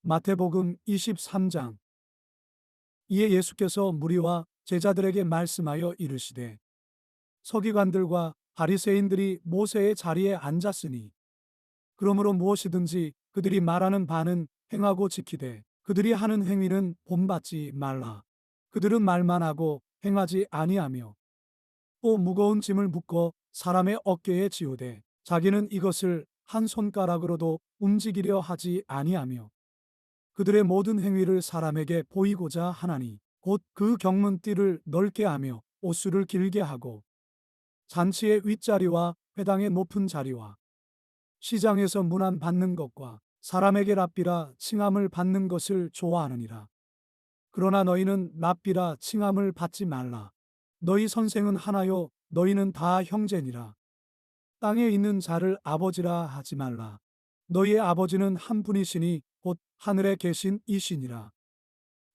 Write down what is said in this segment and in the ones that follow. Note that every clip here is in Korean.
마태복음 23장. 이에 예수께서 무리와 제자들에게 말씀하여 이르시되, 서기관들과 바리새인들이 모세의 자리에 앉았으니 그러므로 무엇이든지 그들이 말하는 바는 행하고 지키되 그들이 하는 행위는 본받지 말라. 그들은 말만 하고 행하지 아니하며 또 무거운 짐을 묶어 사람의 어깨에 지우되 자기는 이것을 한 손가락으로도 움직이려 하지 아니하며 그들의 모든 행위를 사람에게 보이고자 하나니 곧 그 경문띠를 넓게 하며 옷수를 길게 하고 잔치의 윗자리와 회당의 높은 자리와 시장에서 문안 받는 것과 사람에게 랍비라 칭함을 받는 것을 좋아하느니라. 그러나 너희는 랍비라 칭함을 받지 말라. 너희 선생은 하나요 너희는 다 형제니라. 땅에 있는 자를 아버지라 하지 말라. 너희의 아버지는 한 분이시니 곧 하늘에 계신 이시니라.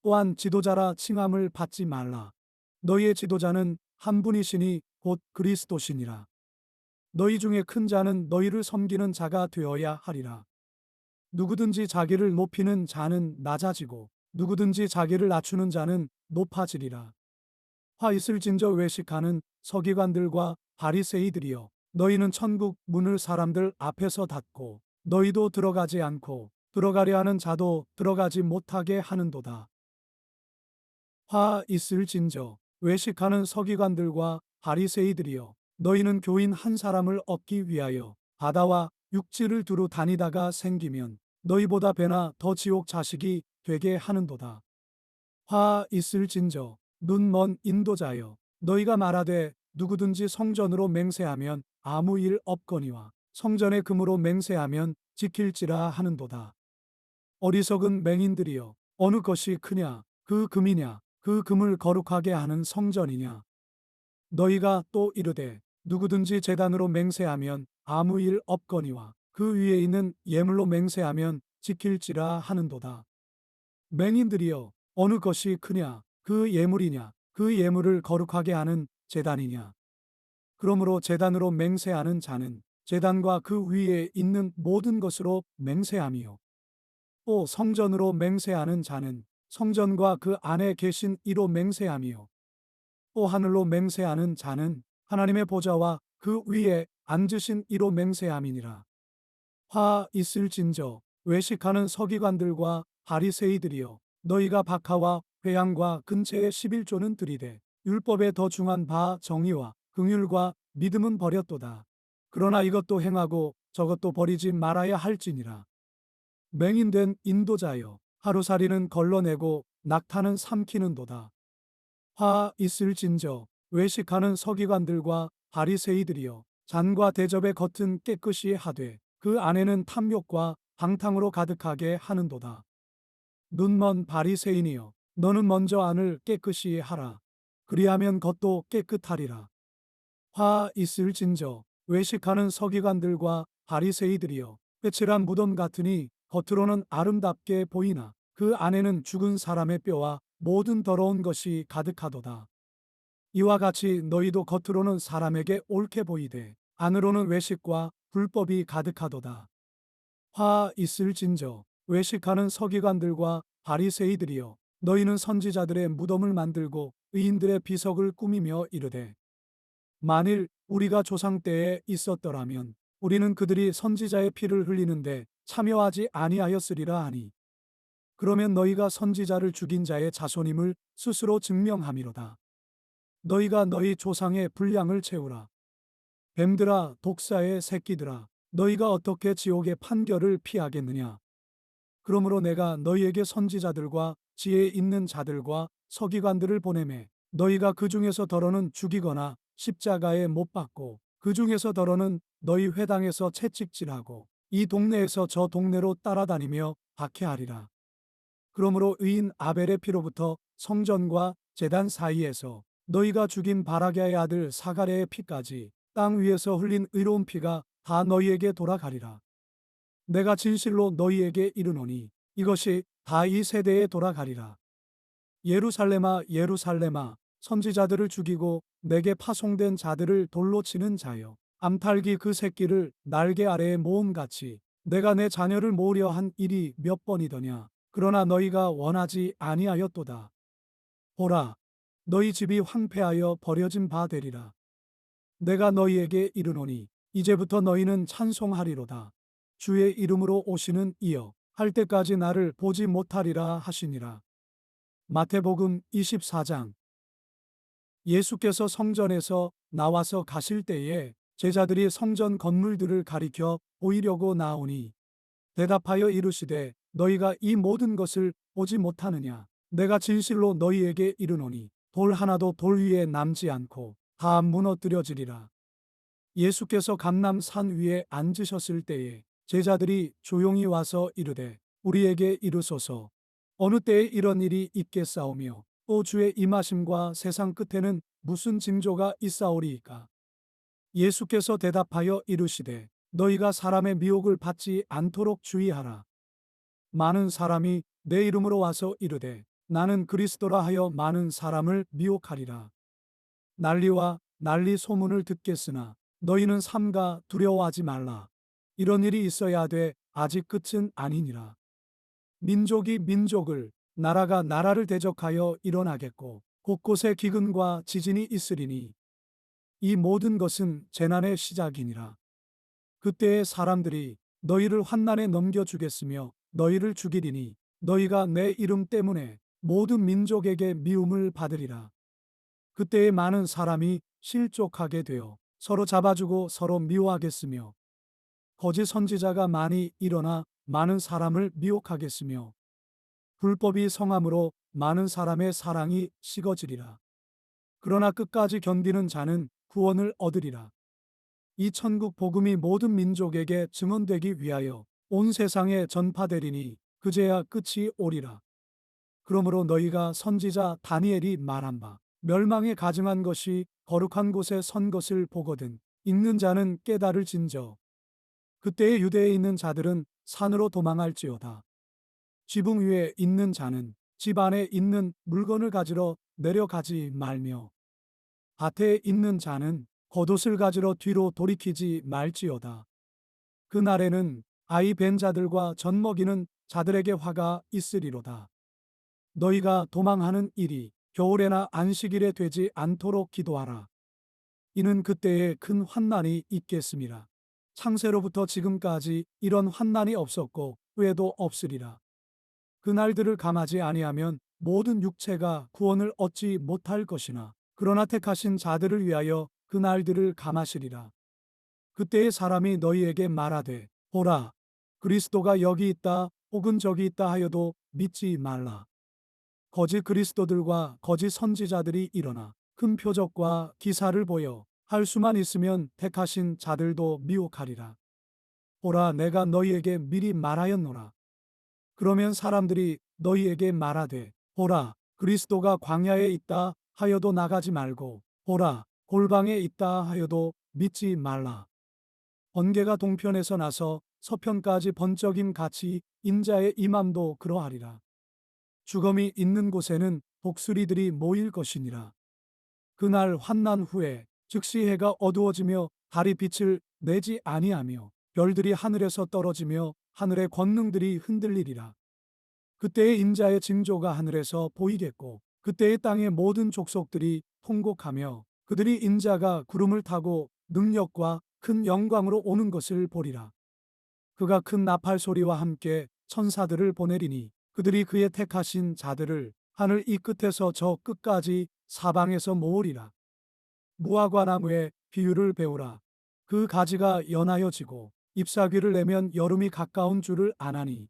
또한 지도자라 칭함을 받지 말라. 너희의 지도자는 한 분이시니 곧 그리스도시니라. 너희 중에 큰 자는 너희를 섬기는 자가 되어야 하리라. 누구든지 자기를 높이는 자는 낮아지고 누구든지 자기를 낮추는 자는 높아지리라. 화 있을진저 외식하는 서기관들과 바리새이들이여, 너희는 천국 문을 사람들 앞에서 닫고 너희도 들어가지 않고 들어가려 하는 자도 들어가지 못하게 하는도다. 화 있을진저 외식하는 서기관들과 바리새이들이여, 너희는 교인 한 사람을 얻기 위하여 바다와 육지를 두루 다니다가 생기면 너희보다 배나 더 지옥 자식이 되게 하는도다. 화 있을진저 눈 먼 인도자여, 너희가 말하되 누구든지 성전으로 맹세하면 아무 일 없거니와 성전의 금으로 맹세하면 지킬지라 하는도다. 어리석은 맹인들이여, 어느 것이 크냐, 그 금이냐, 그 금을 거룩하게 하는 성전이냐. 너희가 또 이르되 누구든지 제단으로 맹세하면 아무 일 없거니와 그 위에 있는 예물로 맹세하면 지킬지라 하는도다. 맹인들이여, 어느 것이 크냐, 그 예물이냐, 그 예물을 거룩하게 하는 제단이냐. 그러므로 제단으로 맹세하는 자는 제단과 그 위에 있는 모든 것으로 맹세함이요, 또 성전으로 맹세하는 자는 성전과 그 안에 계신 이로 맹세함이요, 또 하늘로 맹세하는 자는 하나님의 보좌와 그 위에 앉으신 이로 맹세함이니라. 화 있을진저 외식하는 서기관들과 바리새이들이여, 너희가 박하와 회양과 근체의 11조는 들이되 율법에 더 중한 바 정의와 긍휼과 믿음은 버렸도다. 그러나 이것도 행하고 저것도 버리지 말아야 할지니라. 맹인된 인도자여, 하루살이는 걸러내고 낙타는 삼키는도다. 화 있을진저 외식하는 서기관들과 바리새이들이여, 잔과 대접의 겉은 깨끗이 하되 그 안에는 탐욕과 방탕으로 가득하게 하는도다. 눈먼 바리새인이여, 너는 먼저 안을 깨끗이 하라. 그리하면 겉도 깨끗하리라. 화 있을진저 외식하는 서기관들과 바리새이들이여, 빼칠한 무덤 같으니 겉으로는 아름답게 보이나 그 안에는 죽은 사람의 뼈와 모든 더러운 것이 가득하도다. 이와 같이 너희도 겉으로는 사람에게 옳게 보이되 안으로는 외식과 불법이 가득하도다. 화 있을진저 외식하는 서기관들과 바리새이들이여, 너희는 선지자들의 무덤을 만들고 의인들의 비석을 꾸미며 이르되, 만일 우리가 조상 때에 있었더라면 우리는 그들이 선지자의 피를 흘리는데 참여하지 아니하였으리라 하니, 그러면 너희가 선지자를 죽인 자의 자손임을 스스로 증명함이로다. 너희가 너희 조상의 분량을 채우라. 뱀들아, 독사의 새끼들아, 너희가 어떻게 지옥의 판결을 피하겠느냐. 그러므로 내가 너희에게 선지자들과 지혜 있는 자들과 서기관들을 보내매 너희가 그 중에서 더러는 죽이거나 십자가에 못 박고 그 중에서 더러는 너희 회당에서 채찍질하고 이 동네에서 저 동네로 따라다니며 박해하리라. 그러므로 의인 아벨의 피로부터 성전과 제단 사이에서 너희가 죽인 바라게의 아들 사가랴의 피까지 땅 위에서 흘린 의로운 피가 다 너희에게 돌아가리라. 내가 진실로 너희에게 이르노니 이것이 다 이 세대에 돌아가리라. 예루살렘아, 예루살렘아, 선지자들을 죽이고 내게 파송된 자들을 돌로 치는 자여, 암탉이 그 새끼를 날개 아래에 모음같이 내가 내 자녀를 모으려 한 일이 몇 번이더냐. 그러나 너희가 원하지 아니하였도다. 보라, 너희 집이 황폐하여 버려진 바 되리라. 내가 너희에게 이르노니 이제부터 너희는 찬송하리로다. 주의 이름으로 오시는 이여 할 때까지 나를 보지 못하리라 하시니라. 마태복음 24장. 예수께서 성전에서 나와서 가실 때에 제자들이 성전 건물들을 가리켜 보이려고 나오니 대답하여 이르시되 너희가 이 모든 것을 보지 못하느냐? 내가 진실로 너희에게 이르노니 돌 하나도 돌 위에 남지 않고 다 무너뜨려지리라. 예수께서 감람산 위에 앉으셨을 때에 제자들이 조용히 와서 이르되 우리에게 이르소서 어느 때에 이런 일이 있겠사오며 또 주의 임하심과 세상 끝에는 무슨 징조가 있사오리이까? 예수께서 대답하여 이르시되 너희가 사람의 미혹을 받지 않도록 주의하라. 많은 사람이 내 이름으로 와서 이르되 나는 그리스도라 하여 많은 사람을 미혹하리라. 난리와 난리 소문을 듣겠으나 너희는 삼가 두려워하지 말라. 이런 일이 있어야 돼 아직 끝은 아니니라. 민족이 민족을 나라가 나라를 대적하여 일어나겠고 곳곳에 기근과 지진이 있으리니 이 모든 것은 재난의 시작이니라. 그때에 사람들이 너희를 환난에 넘겨주겠으며 너희를 죽이리니 너희가 내 이름 때문에 모든 민족에게 미움을 받으리라. 그때에 많은 사람이 실족하게 되어 서로 잡아주고 서로 미워하겠으며 거짓 선지자가 많이 일어나 많은 사람을 미혹하겠으며 불법이 성함으로 많은 사람의 사랑이 식어지리라. 그러나 끝까지 견디는 자는 구원을 얻으리라. 이 천국 복음이 모든 민족에게 증언되기 위하여 온 세상에 전파되리니 그제야 끝이 오리라. 그러므로 너희가 선지자 다니엘이 말한 바 멸망에 가증한 것이 거룩한 곳에 선 것을 보거든 읽는 자는 깨달을진저. 그때에 유대에 있는 자들은 산으로 도망할지어다. 지붕 위에 있는 자는 집 안에 있는 물건을 가지러 내려가지 말며 밭에 있는 자는 겉옷을 가지러 뒤로 돌이키지 말지어다. 그날에는 아이 벤 자들과 젖 먹이는 자들에게 화가 있으리로다. 너희가 도망하는 일이 겨울에나 안식일에 되지 않도록 기도하라. 이는 그때에 큰 환난이 있겠음이라. 창세로부터 지금까지 이런 환난이 없었고 후에도 없으리라. 그날들을 감하지 아니하면 모든 육체가 구원을 얻지 못할 것이나 그러나 택하신 자들을 위하여 그날들을 감하시리라. 그때의 사람이 너희에게 말하되 보라 그리스도가 여기 있다 혹은 저기 있다 하여도 믿지 말라. 거짓 그리스도들과 거짓 선지자들이 일어나 큰 표적과 기사를 보여 할 수만 있으면 택하신 자들도 미혹하리라. 보라 내가 너희에게 미리 말하였노라. 그러면 사람들이 너희에게 말하되 보라 그리스도가 광야에 있다 하여도 나가지 말고 보라 골방에 있다 하여도 믿지 말라. 번개가 동편에서 나서 서편까지 번쩍임 같이 인자의 임함도 그러하리라. 죽음이 있는 곳에는 독수리들이 모일 것이니라. 그날 환난 후에 즉시 해가 어두워지며 달이 빛을 내지 아니하며 별들이 하늘에서 떨어지며 하늘의 권능들이 흔들리리라. 그때의 인자의 징조가 하늘에서 보이겠고 그때의 땅의 모든 족속들이 통곡하며 그들이 인자가 구름을 타고 능력과 큰 영광으로 오는 것을 보리라. 그가 큰 나팔 소리와 함께 천사들을 보내리니 그들이 그의 택하신 자들을 하늘 이 끝에서 저 끝까지 사방에서 모으리라. 무화과 나무의 비유를 배우라. 그 가지가 연하여 지고 잎사귀를 내면 여름이 가까운 줄을 아나니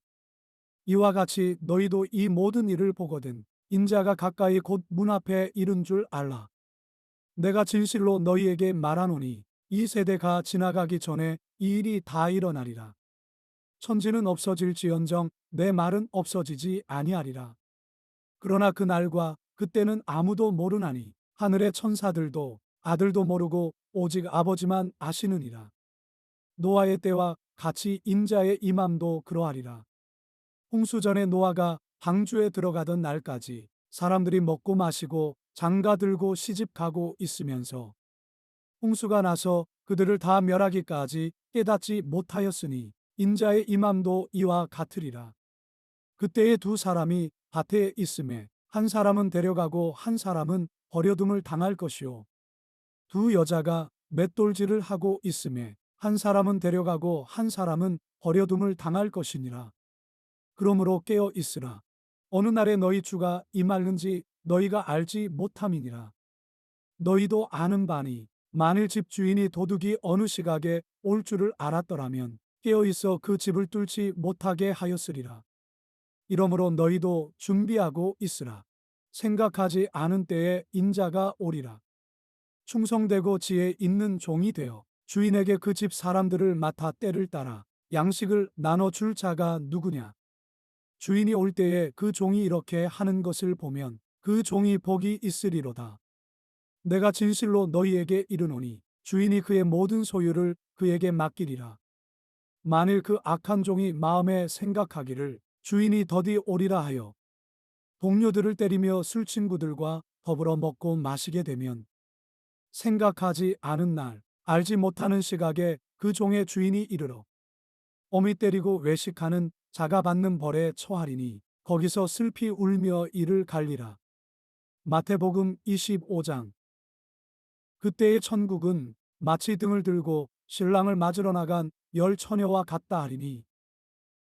이와 같이 너희도 이 모든 일을 보거든 인자가 가까이 곧 문 앞에 이른 줄 알라. 내가 진실로 너희에게 말하노니 이 세대가 지나가기 전에 이 일이 다 일어나리라. 천지는 없어질지언정 내 말은 없어지지 아니하리라. 그러나 그 날과 그때는 아무도 모르나니 하늘의 천사들도 아들도 모르고 오직 아버지만 아시느니라. 노아의 때와 같이 인자의 임함도 그러하리라. 홍수 전에 노아가 방주에 들어가던 날까지 사람들이 먹고 마시고 장가 들고 시집 가고 있으면서 홍수가 나서 그들을 다 멸하기까지 깨닫지 못하였으니 인자의 임함도 이와 같으리라. 그때에 두 사람이 밭에 있음에 한 사람은 데려가고 한 사람은 버려둠을 당할 것이요. 두 여자가 맷돌질을 하고 있음에 한 사람은 데려가고 한 사람은 버려둠을 당할 것이니라. 그러므로 깨어 있으라. 어느 날에 너희 주가 임할는지 너희가 알지 못함이니라. 너희도 아는 바니 만일 집 주인이 도둑이 어느 시각에 올 줄을 알았더라면 깨어 있어 그 집을 뚫지 못하게 하였으리라. 이러므로 너희도 준비하고 있으라. 생각하지 않은 때에 인자가 오리라. 충성되고 지혜 있는 종이 되어 주인에게 그 집 사람들을 맡아 때를 따라 양식을 나눠줄 자가 누구냐? 주인이 올 때에 그 종이 이렇게 하는 것을 보면 그 종이 복이 있으리로다. 내가 진실로 너희에게 이르노니 주인이 그의 모든 소유를 그에게 맡기리라. 만일 그 악한 종이 마음에 생각하기를 주인이 더디 오리라 하여 동료들을 때리며 술친구들과 더불어 먹고 마시게 되면 생각하지 않은 날 알지 못하는 시각에 그 종의 주인이 이르러 어미 때리고 외식하는 자가 받는 벌에 처하리니 거기서 슬피 울며 이를 갈리라. 마태복음 25장. 그때의 천국은 마치 등을 들고 신랑을 맞으러 나간 열 처녀와 같다 하리니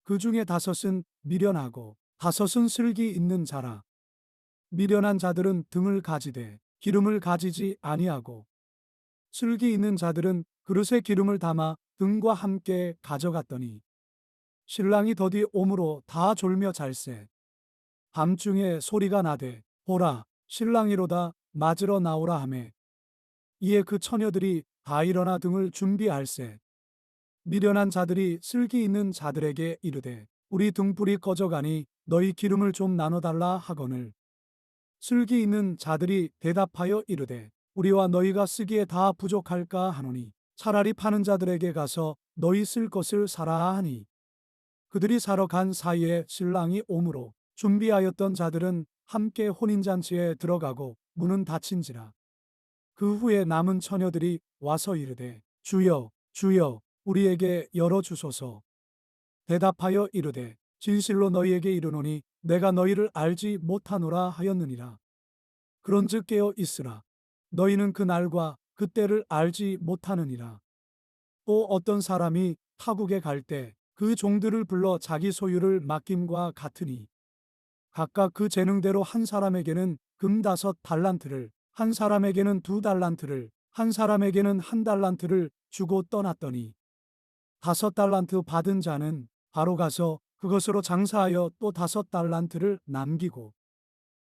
그 중에 다섯은 미련하고 다섯은 슬기 있는 자라. 미련한 자들은 등을 가지되 기름을 가지지 아니하고 슬기 있는 자들은 그릇에 기름을 담아 등과 함께 가져갔더니 신랑이 더디 오므로 다 졸며 잘세. 밤중에 소리가 나되 보라 신랑이로다 맞으러 나오라 하매 이에 그 처녀들이 다 일어나 등을 준비할세. 미련한 자들이 슬기 있는 자들에게 이르되 우리 등불이 꺼져가니 너희 기름을 좀 나눠달라 하거늘 슬기 있는 자들이 대답하여 이르되 우리와 너희가 쓰기에 다 부족할까 하노니 차라리 파는 자들에게 가서 너희 쓸 것을 사라 하니 그들이 사러 간 사이에 신랑이 오므로 준비하였던 자들은 함께 혼인잔치에 들어가고 문은 닫힌지라. 그 후에 남은 처녀들이 와서 이르되 주여 주여 우리에게 열어주소서. 대답하여 이르되 진실로 너희에게 이르노니 내가 너희를 알지 못하노라 하였느니라. 그런즉 깨어 있으라. 너희는 그 날과 그때를 알지 못하느니라. 또 어떤 사람이 타국에 갈 때 그 종들을 불러 자기 소유를 맡김과 같으니 각각 그 재능대로 한 사람에게는 금 5달란트를 한 사람에게는 2달란트를 한 사람에게는 1달란트를 주고 떠났더니 5달란트 받은 자는 바로 가서 그것으로 장사하여 또 5달란트를 남기고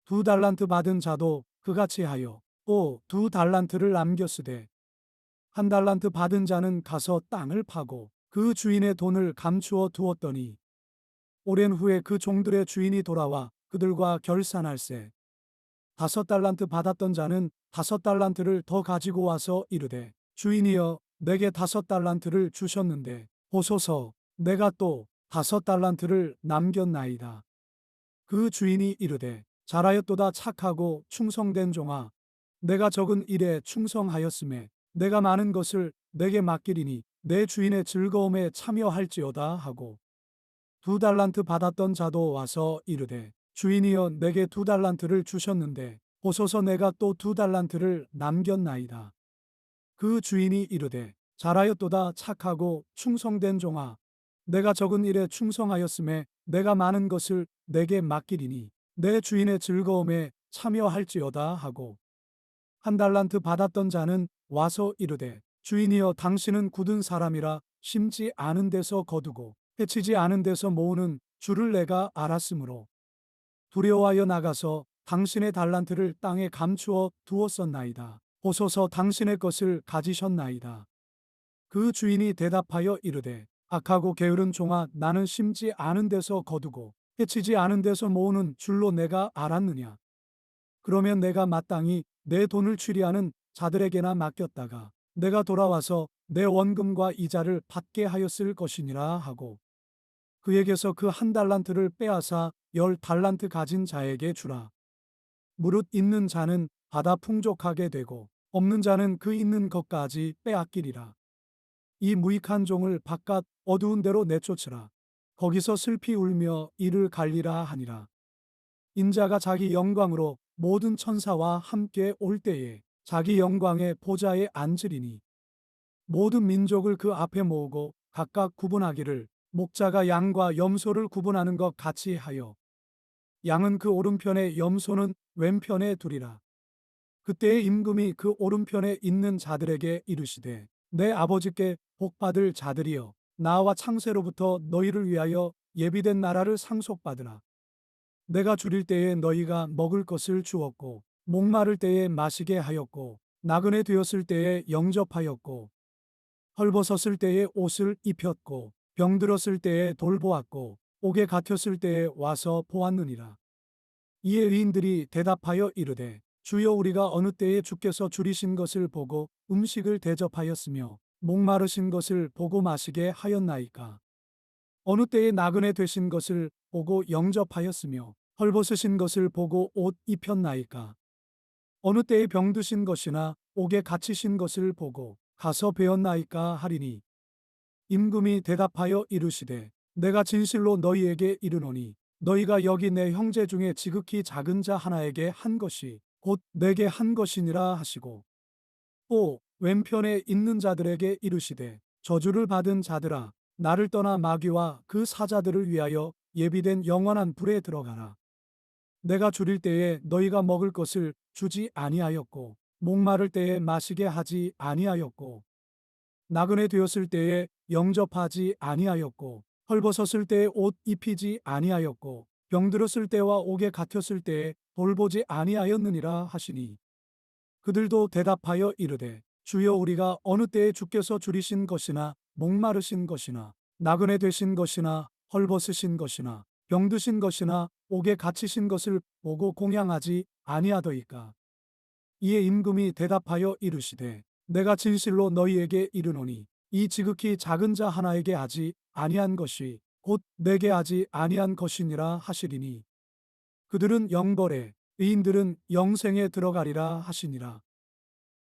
2달란트 받은 자도 그같이 하여 또 2달란트를 남겼으되 1달란트 받은 자는 가서 땅을 파고 그 주인의 돈을 감추어 두었더니 오랜 후에 그 종들의 주인이 돌아와 그들과 결산할세. 5달란트 받았던 자는 5달란트를 더 가지고 와서 이르되 주인이여 내게 5달란트를 주셨는데 보소서 내가 또 5달란트를 남겼나이다. 그 주인이 이르되 잘하였도다 착하고 충성된 종아 내가 적은 일에 충성하였음에 내가 많은 것을 내게 맡기리니 내 주인의 즐거움에 참여할지어다 하고 2달란트 받았던 자도 와서 이르되 주인이여 내게 2달란트를 주셨는데 보소서 내가 또 2달란트를 남겼나이다. 그 주인이 이르되 잘하였도다 착하고 충성된 종아 내가 적은 일에 충성하였음에 내가 많은 것을 내게 맡기리니 내 주인의 즐거움에 참여할지어다 하고 1달란트 받았던 자는 와서 이르되 주인이여 당신은 굳은 사람이라 심지 않은 데서 거두고 해치지 않은 데서 모으는 줄을 내가 알았으므로 두려워하여 나가서 당신의 달란트를 땅에 감추어 두었었나이다. 보소서 당신의 것을 가지셨나이다. 그 주인이 대답하여 이르되 악하고 게으른 종아 나는 심지 않은 데서 거두고 해치지 않은 데서 모으는 줄로 내가 알았느냐. 그러면 내가 마땅히 내 돈을 취리하는 자들에게나 맡겼다가 내가 돌아와서 내 원금과 이자를 받게 하였을 것이니라 하고 그에게서 그 1달란트를 빼앗아 10달란트 가진 자에게 주라. 무릇 있는 자는 받아 풍족하게 되고 없는 자는 그 있는 것까지 빼앗기리라. 이 무익한 종을 바깥 어두운 데로 내쫓으라. 거기서 슬피 울며 이를 갈리라 하니라. 인자가 자기 영광으로 모든 천사와 함께 올 때에 자기 영광의 보좌에 앉으리니 모든 민족을 그 앞에 모으고 각각 구분하기를 목자가 양과 염소를 구분하는 것 같이 하여 양은 그 오른편에 염소는 왼편에 두리라. 그때의 임금이 그 오른편에 있는 자들에게 이르시되 내 아버지께 복받을 자들이여 나와 창세로부터 너희를 위하여 예비된 나라를 상속받으라. 내가 줄일 때에 너희가 먹을 것을 주었고 목마를 때에 마시게 하였고 나그네 되었을 때에 영접하였고 헐벗었을 때에 옷을 입혔고 병들었을 때에 돌보았고 옥에 갇혔을 때에 와서 보았느니라. 이에 의인들이 대답하여 이르되 주여 우리가 어느 때에 주께서 줄이신 것을 보고 음식을 대접하였으며 목마르신 것을 보고 마시게 하였나이까. 어느 때에 나그네 되신 것을 보고 영접하였으며 헐벗으신 것을 보고 옷 입혔나이까. 어느 때에 병드신 것이나 옥에 갇히신 것을 보고 가서 배웠나이까 하리니 임금이 대답하여 이르시되 내가 진실로 너희에게 이르노니 너희가 여기 내 형제 중에 지극히 작은 자 하나에게 한 것이 곧 내게 한 것이니라 하시고 또 왼편에 있는 자들에게 이르시되 저주를 받은 자들아 나를 떠나 마귀와 그 사자들을 위하여 예비된 영원한 불에 들어가라. 내가 줄일 때에 너희가 먹을 것을 주지 아니하였고 목마를 때에 마시게 하지 아니하였고 나그네 되었을 때에 영접하지 아니하였고 헐벗었을 때에 옷 입히지 아니하였고 병들었을 때와 옥에 갇혔을 때에 돌보지 아니하였느니라 하시니 그들도 대답하여 이르되 주여 우리가 어느 때에 주께서 줄이신 것이나 목마르신 것이나 나그네 되신 것이나 헐벗으신 것이나 병드신 것이나 옥에 갇히신 것을 보고 공양하지 아니하더이까. 이에 임금이 대답하여 이르시되 내가 진실로 너희에게 이르노니 이 지극히 작은 자 하나에게 하지 아니한 것이 곧 내게 하지 아니한 것이니라 하시리니 그들은 영벌에 의인들은 영생에 들어가리라 하시니라.